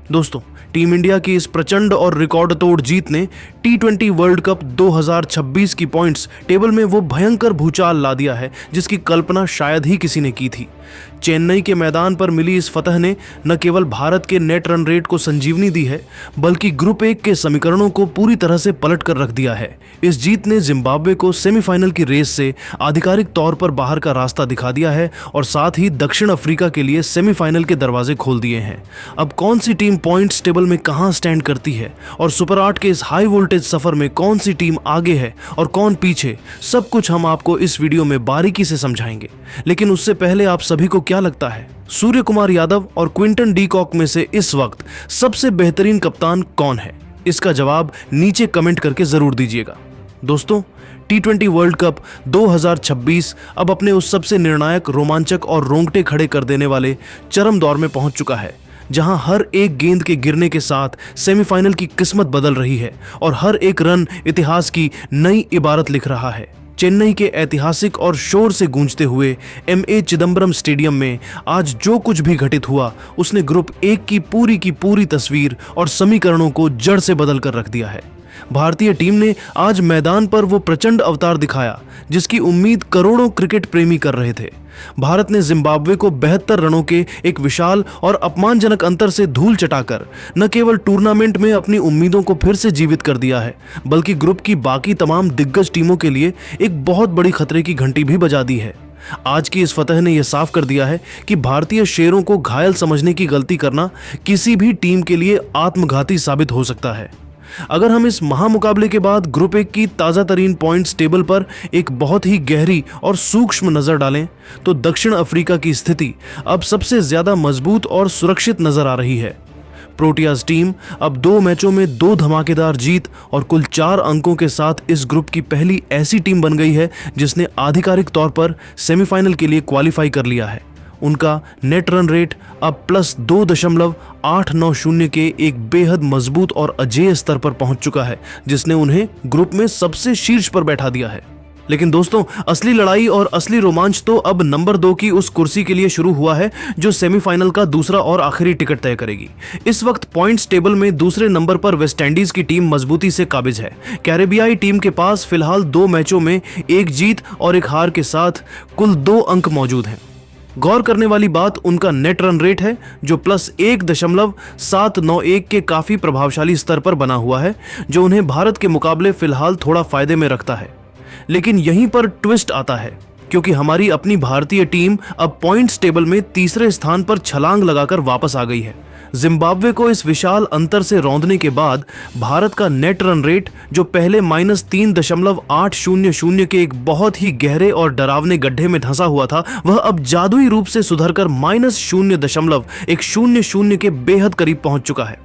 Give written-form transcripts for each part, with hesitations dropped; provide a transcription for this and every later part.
दोस्तों, team India की इस प्रचंड और रिकॉर्ड तोड़ जीत ने T20 वर्ल्ड कप 2026 की पॉइंट्स टेबल में वो भयंकर भूचाल ला दिया है जिसकी कल्पना शायद ही किसी ने की थी। चेन्नई के मैदान पर मिली इस फतह ने न केवल भारत के नेट रन रेट को संजीवनी दी है, बल्कि ग्रुप 1 के समीकरणों को पूरी तरह से पलट कर रख दिया है। इस जीत ने जिम्बाब्वे को सेमीफाइनल की रेस से आधिकारिक तौर पर बाहर का रास्ता दिखा दिया है और साथ ही दक्षिण अफ्रीका के लिए सेमीफाइनल के दरवाजे खोल दिए हैं। अब कौन सी टीम पॉइंट्स टेबल में कहां स्टैंड करती है और सुपर 8 के इस हाई वोल्टेज सफर में कौन सी टीम आगे है और कौन पीछे, सब कुछ हम आपको इस वीडियो में बारीकी से समझाएंगे। लेकिन उससे पहले आप सभी को क्या लगता है, सूर्य कुमार यादव और क्विंटन डी कॉक में से इस वक्त सबसे बेहतरीन कप्तान कौन है? इसका जवाब नीचे कमेंट करके जरूर दीजिएगा। दोस्तों, T20 वर्ल्ड कप 2026 अब अपने उस सबसे निर्णायक, रोमांचक और रोंगटे खड़े कर देने वाले चरम दौर में पहुंच चुका है, जहां हर एक गेंद के गिरने के साथ सेमीफाइनल की किस्मत बदल रही है और हर एक रन इतिहास की नई इबारत लिख रहा है। चेन्नई के ऐतिहासिक और शोर से गूंजते हुए MA चिदम्बरम स्टेडियम में आज जो कुछ भी घटित हुआ, उसने ग्रुप 1 की पूरी तस्वीर और समीकरणों को जड़ से बदल कर रख दिया है। भारतीय टीम ने आज मैदान पर वो प्रचंड अवतार दिखाया जिसकी उम्मीद करोड़ों क्रिकेट प्रेमी कर रहे थे। भारत ने जिम्बाब्वे को 72 रनों के एक विशाल और अपमानजनक अंतर से धूल चटाकर न केवल टूर्नामेंट में अपनी उम्मीदों को फिर से जीवित कर दिया है, बल्कि ग्रुप की बाकी तमाम दिग्गज टीमों के लिए एक बहुत बड़ी खतरे की घंटी भी बजा दी है। आज की इस फतह ने यह साफ कर दिया है कि भारतीय शेरों को घायल समझने की गलती करना किसी भी टीम के लिए आत्मघाती साबित हो सकता है। अगर हम इस महामुकाबले के बाद ग्रुप 1 की ताज़ा तरीन पॉइंट्स टेबल पर एक बहुत ही गहरी और सूक्ष्म नज़र डालें तो दक्षिण अफ्रीका की स्थिति अब सबसे ज़्यादा मजबूत और सुरक्षित नज़र आ रही है। प्रोटियाज टीम अब 2 मैचों में 2 धमाकेदार जीत और कुल 4 अंकों के साथ इस ग्रुप की पहली ऐसी टीम बन गई है जिसने आधिकारिक तौर पर सेमीफाइनल के लिए क्वालिफाई कर लिया है। उनका नेट रन रेट अब +2.890 के एक बेहद मजबूत और अजेय स्तर पर पहुंच चुका है, जिसने उन्हें ग्रुप में सबसे शीर्ष पर बैठा दिया है। लेकिन दोस्तों, असली लड़ाई और असली रोमांच तो अब नंबर 2 की उस कुर्सी के लिए शुरू हुआ है जो सेमीफाइनल का दूसरा और आखिरी टिकट तय करेगी। इस वक्त पॉइंट्स टेबल में दूसरे नंबर पर वेस्टइंडीज की टीम मजबूती से काबिज है। कैरेबियाई टीम के पास फिलहाल 2 मैचों में 1 जीत और 1 हार के साथ कुल 2 अंक मौजूद हैं। गौर करने वाली बात उनका नेट रन रेट है जो +1.791 के काफी प्रभावशाली स्तर पर बना हुआ है, जो उन्हें भारत के मुकाबले फिलहाल थोड़ा फायदे में रखता है। लेकिन यहीं पर ट्विस्ट आता है, क्योंकि हमारी अपनी भारतीय टीम अब पॉइंट्स टेबल में तीसरे स्थान पर छलांग लगाकर वापस आ गई है। जिम्बाब्वे को इस विशाल अंतर से रौंदने के बाद भारत का नेट रन रेट, जो पहले -3.800 के एक बहुत ही गहरे और डरावने गड्ढे में धंसा हुआ था, वह अब जादुई रूप से सुधरकर -0.100 के बेहद करीब पहुंच चुका है।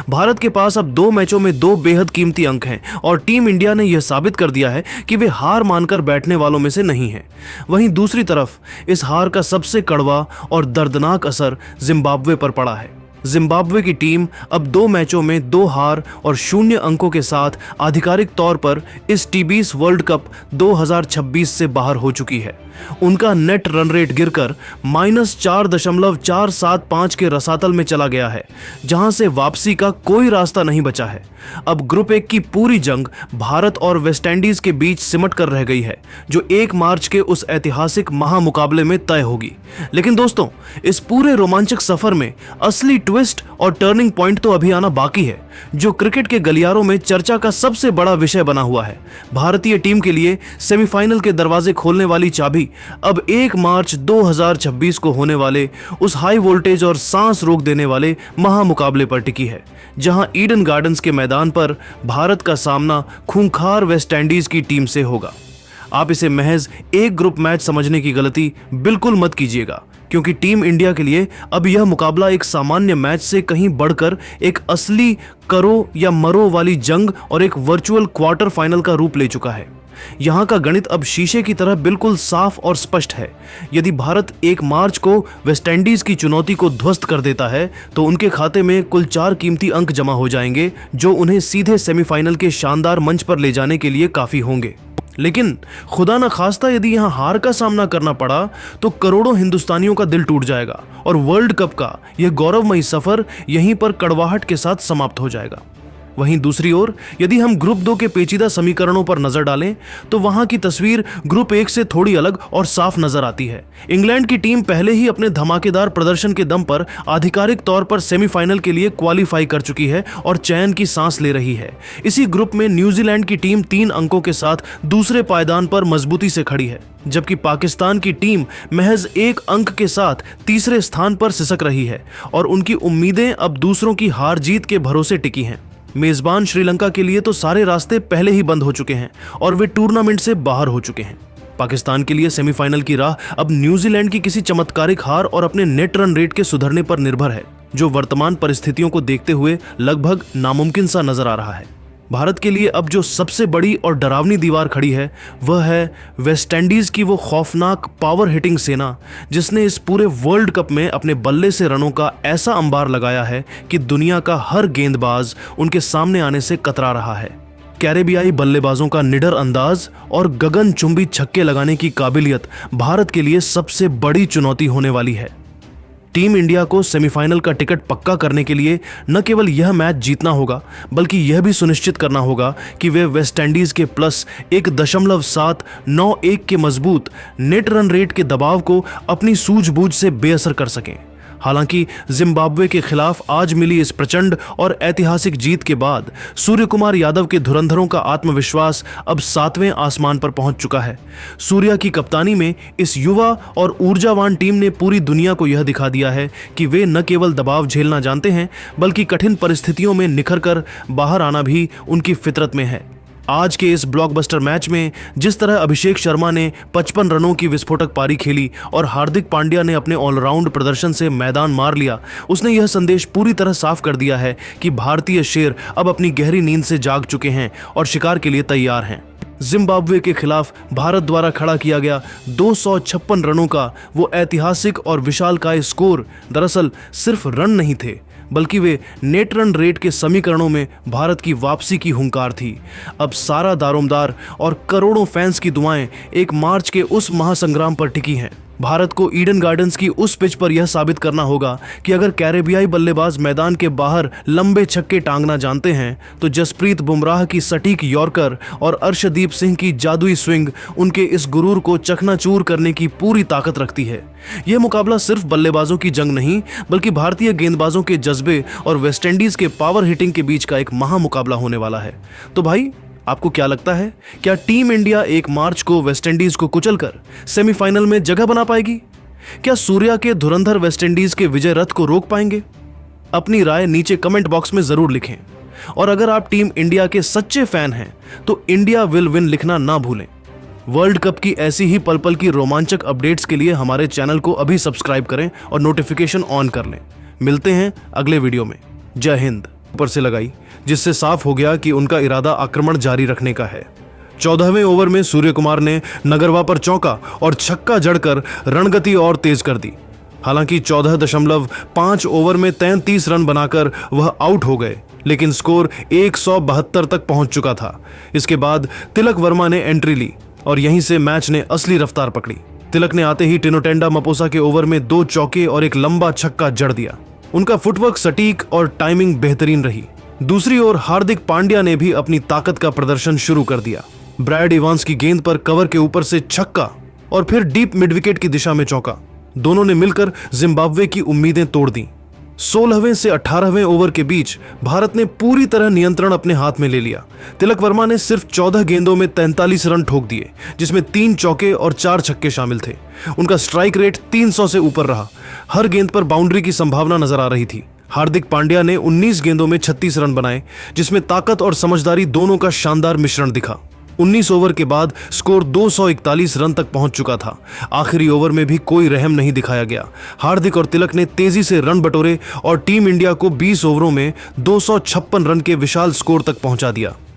भारत के पास अब 2 मैचों में 2 बेहद कीमती अंक हैं और टीम इंडिया ने यह साबित कर दिया है कि वे हार मानकर बैठने वालों में से नहीं है। वहीं दूसरी तरफ इस हार का सबसे कड़वा और दर्दनाक असर जिम्बाब्वे पर पड़ा है। जिम्बाब्वे की टीम अब 2 मैचों में 2 हार और 0 अंकों के साथ आधिकारिक तौर पर इस T20 वर्ल्ड कप 2026 से बाहर हो चुकी है। उनका नेट रन रेट गिरकर -4.475 के रसातल में चला गया है, जहां से वापसी का कोई रास्ता नहीं बचा है। अब ग्रुप 1 की पूरी जंग भारत और वेस्टइंडीज के बीच सिमट कर रह गई है, जो 1 मार्च के उस ऐतिहासिक महामुकाबले में तय होगी। लेकिन दोस्तों, इस पूरे रोमांचक सफर में असली ट्विस्ट और टर्निंग पॉइंट तो अभी आना बाकी है, जो क्रिकेट के गलियारों में चर्चा का सबसे बड़ा विषय बना हुआ है। भारतीय टीम के लिए सेमीफाइनल के दरवाजे खोलने वाली चाबी अब 1 मार्च 2026 को होने वाले उस हाई वोल्टेज और सांस रोक देने वाले महामुकाबले पर टिकी है, जहां ईडन गार्डन्स के मैदान पर भारत का सामना खूंखार वेस्टइंडीज की टीम से होगा। आप इसे महज एक ग्रुप मैच समझने की गलती बिल्कुल मत कीजिएगा, क्योंकि टीम इंडिया के लिए अब यह मुकाबला एक सामान्य मैच से कहीं बढ़कर एक असली करो या मरो वाली जंग और एक वर्चुअल क्वार्टर फाइनल का रूप ले चुका है। यहाँ का गणित अब शीशे की तरह बिल्कुल साफ और स्पष्ट है। यदि भारत 1 मार्च को वेस्टइंडीज की चुनौती को ध्वस्त कर देता है तो उनके खाते में कुल 4 कीमती अंक जमा हो जाएंगे, जो उन्हें सीधे सेमीफाइनल के शानदार मंच पर ले जाने के लिए काफी होंगे। लेकिन खुदा न खास्ता यदि यहां हार का सामना करना पड़ा तो करोड़ों हिंदुस्तानियों का दिल टूट जाएगा और वर्ल्ड कप का यह गौरवमयी सफर यहीं पर कड़वाहट के साथ समाप्त हो जाएगा। वहीं दूसरी ओर यदि हम ग्रुप 2 के पेचीदा समीकरणों पर नजर डालें तो वहां की तस्वीर ग्रुप 1 से थोड़ी अलग और साफ नजर आती है। इंग्लैंड की टीम पहले ही अपने धमाकेदार प्रदर्शन के दम पर आधिकारिक तौर पर सेमीफाइनल के लिए क्वालिफाई कर चुकी है और चयन की सांस ले रही है। इसी ग्रुप में न्यूजीलैंड की टीम 3 अंकों के साथ दूसरे पायदान पर मजबूती से खड़ी है, जबकि पाकिस्तान की टीम महज 1 अंक के साथ तीसरे स्थान पर सिसक रही है और उनकी उम्मीदें अब दूसरों की हार जीत के भरोसे टिकी हैं। मेजबान श्रीलंका के लिए तो सारे रास्ते पहले ही बंद हो चुके हैं और वे टूर्नामेंट से बाहर हो चुके हैं। पाकिस्तान के लिए सेमीफाइनल की राह अब न्यूजीलैंड की किसी चमत्कारिक हार और अपने नेट रन रेट के सुधरने पर निर्भर है, जो वर्तमान परिस्थितियों को देखते हुए लगभग नामुमकिन सा नजर आ रहा है। भारत के लिए अब जो सबसे बड़ी और डरावनी दीवार खड़ी है वह है वेस्टइंडीज की वो खौफनाक पावर हिटिंग सेना, जिसने इस पूरे वर्ल्ड कप में अपने बल्ले से रनों का ऐसा अंबार लगाया है कि दुनिया का हर गेंदबाज उनके सामने आने से कतरा रहा है। कैरेबियाई बल्लेबाजों का निडर अंदाज और गगनचुंबी छक्के लगाने की काबिलियत भारत के लिए सबसे बड़ी चुनौती होने वाली है। टीम इंडिया को सेमीफाइनल का टिकट पक्का करने के लिए न केवल यह मैच जीतना होगा, बल्कि यह भी सुनिश्चित करना होगा कि वे वेस्टइंडीज के प्लस 1.791 के मजबूत नेट रन रेट के दबाव को अपनी सूझबूझ से बेअसर कर सकें। हालांकि जिम्बाब्वे के खिलाफ आज मिली इस प्रचंड और ऐतिहासिक जीत के बाद सूर्य कुमार यादव के धुरंधरों का आत्मविश्वास अब 7वें आसमान पर पहुंच चुका है। सूर्या की कप्तानी में इस युवा और ऊर्जावान टीम ने पूरी दुनिया को यह दिखा दिया है कि वे न केवल दबाव झेलना जानते हैं, बल्कि कठिन परिस्थितियों में निखर कर बाहर आना भी उनकी फितरत में है। आज के इस ब्लॉकबस्टर मैच में जिस तरह अभिषेक शर्मा ने 55 रनों की विस्फोटक पारी खेली और हार्दिक पांड्या ने अपने ऑलराउंड प्रदर्शन से मैदान मार लिया, उसने यह संदेश पूरी तरह साफ कर दिया है कि भारतीय शेर अब अपनी गहरी नींद से जाग चुके हैं और शिकार के लिए तैयार हैं। जिम्बाब्वे के खिलाफ भारत द्वारा खड़ा किया गया 256 रनों का वो ऐतिहासिक और विशालकाय स्कोर दरअसल सिर्फ रन नहीं थे, बल्कि वे नेट रन रेट के समीकरणों में भारत की वापसी की हुंकार थी। अब सारा दारोमदार और करोड़ों फैंस की दुआएं एक मार्च के उस महासंग्राम पर टिकी हैं। भारत को ईडन गार्डन्स की उस पिच पर यह साबित करना होगा कि अगर कैरेबियाई बल्लेबाज मैदान के बाहर लंबे छक्के टांगना जानते हैं तो जसप्रीत बुमराह की सटीक यॉर्कर और अर्शदीप सिंह की जादुई स्विंग उनके इस गुरूर को चकनाचूर करने की पूरी ताकत रखती है। यह मुकाबला सिर्फ बल्लेबाजों की जंग नहीं, बल्कि भारतीय गेंदबाजों के जज्बे और वेस्टइंडीज के पावर हिटिंग के बीच का एक महामुकाबला होने वाला है। तो भाई, आपको क्या लगता है, क्या टीम इंडिया 1 मार्च को वेस्टइंडीज को कुचलकर सेमीफाइनल में जगह बना पाएगी? क्या सूर्या के धुरंधर वेस्टइंडीज के विजय रथ को रोक पाएंगे? अपनी राय नीचे कमेंट बॉक्स में जरूर लिखें और अगर आप टीम इंडिया के सच्चे फैन हैं तो इंडिया विल विन लिखना ना भूलें। वर्ल्ड कप की ऐसी ही पल पल की रोमांचक अपडेट्स के लिए हमारे चैनल को अभी सब्सक्राइब करें और नोटिफिकेशन ऑन कर लें। मिलते हैं अगले वीडियो में। जय हिंद। ऊपर से लगाई, जिससे साफ हो गया कि उनका इरादा आक्रमण जारी रखने का है। 14वें ओवर में सूर्य कुमार ने नगरवा पर चौका और छक्का जड़कर रणगति और तेज कर दी। हालांकि 14.5 ओवर में 33 रन बनाकर वह आउट हो गए, लेकिन स्कोर 172 तक पहुंच चुका था। इसके बाद तिलक वर्मा ने एंट्री ली और यहीं से मैच ने असली रफ्तार पकड़ी। तिलक ने आते ही टिनोटेंडा मपोसा के ओवर में 2 चौके और एक लंबा छक्का जड़ दिया। उनका फुटवर्क सटीक और टाइमिंग बेहतरीन रही। दूसरी ओर हार्दिक पांड्या ने भी अपनी ताकत का प्रदर्शन शुरू कर दिया। ब्रायड इवांस की गेंद पर कवर के ऊपर से छक्का और फिर डीप मिड विकेट की दिशा में चौका, दोनों ने मिलकर जिम्बाब्वे की उम्मीदें तोड़ दी। 16वें से 18वें ओवर के बीच भारत ने पूरी तरह नियंत्रण अपने हाथ में ले लिया। तिलक वर्मा ने सिर्फ 14 गेंदों में 43 रन ठोक दिए, जिसमें 3 चौके और 4 छक्के शामिल थे। उनका स्ट्राइक रेट 300 से ऊपर रहा। हर गेंद पर बाउंड्री की संभावना नजर आ रही थी। हार्दिक पांड्या ने 19 गेंदों में 36 रन बनाए, जिसमें ताकत और समझदारी दोनों का शानदार मिश्रण दिखा। 19 ओवर के बाद स्कोर 241 रन तक पहुंच चुका था। आखिरी ओवर में भी कोई रहम नहीं दिखाया गया। हार्दिक और तिलक ने तेजी से रन बटोरे और टीम इंडिया को 20 ओवरों में 256 रन के विशाल स्कोर तक पहुंचा दिया।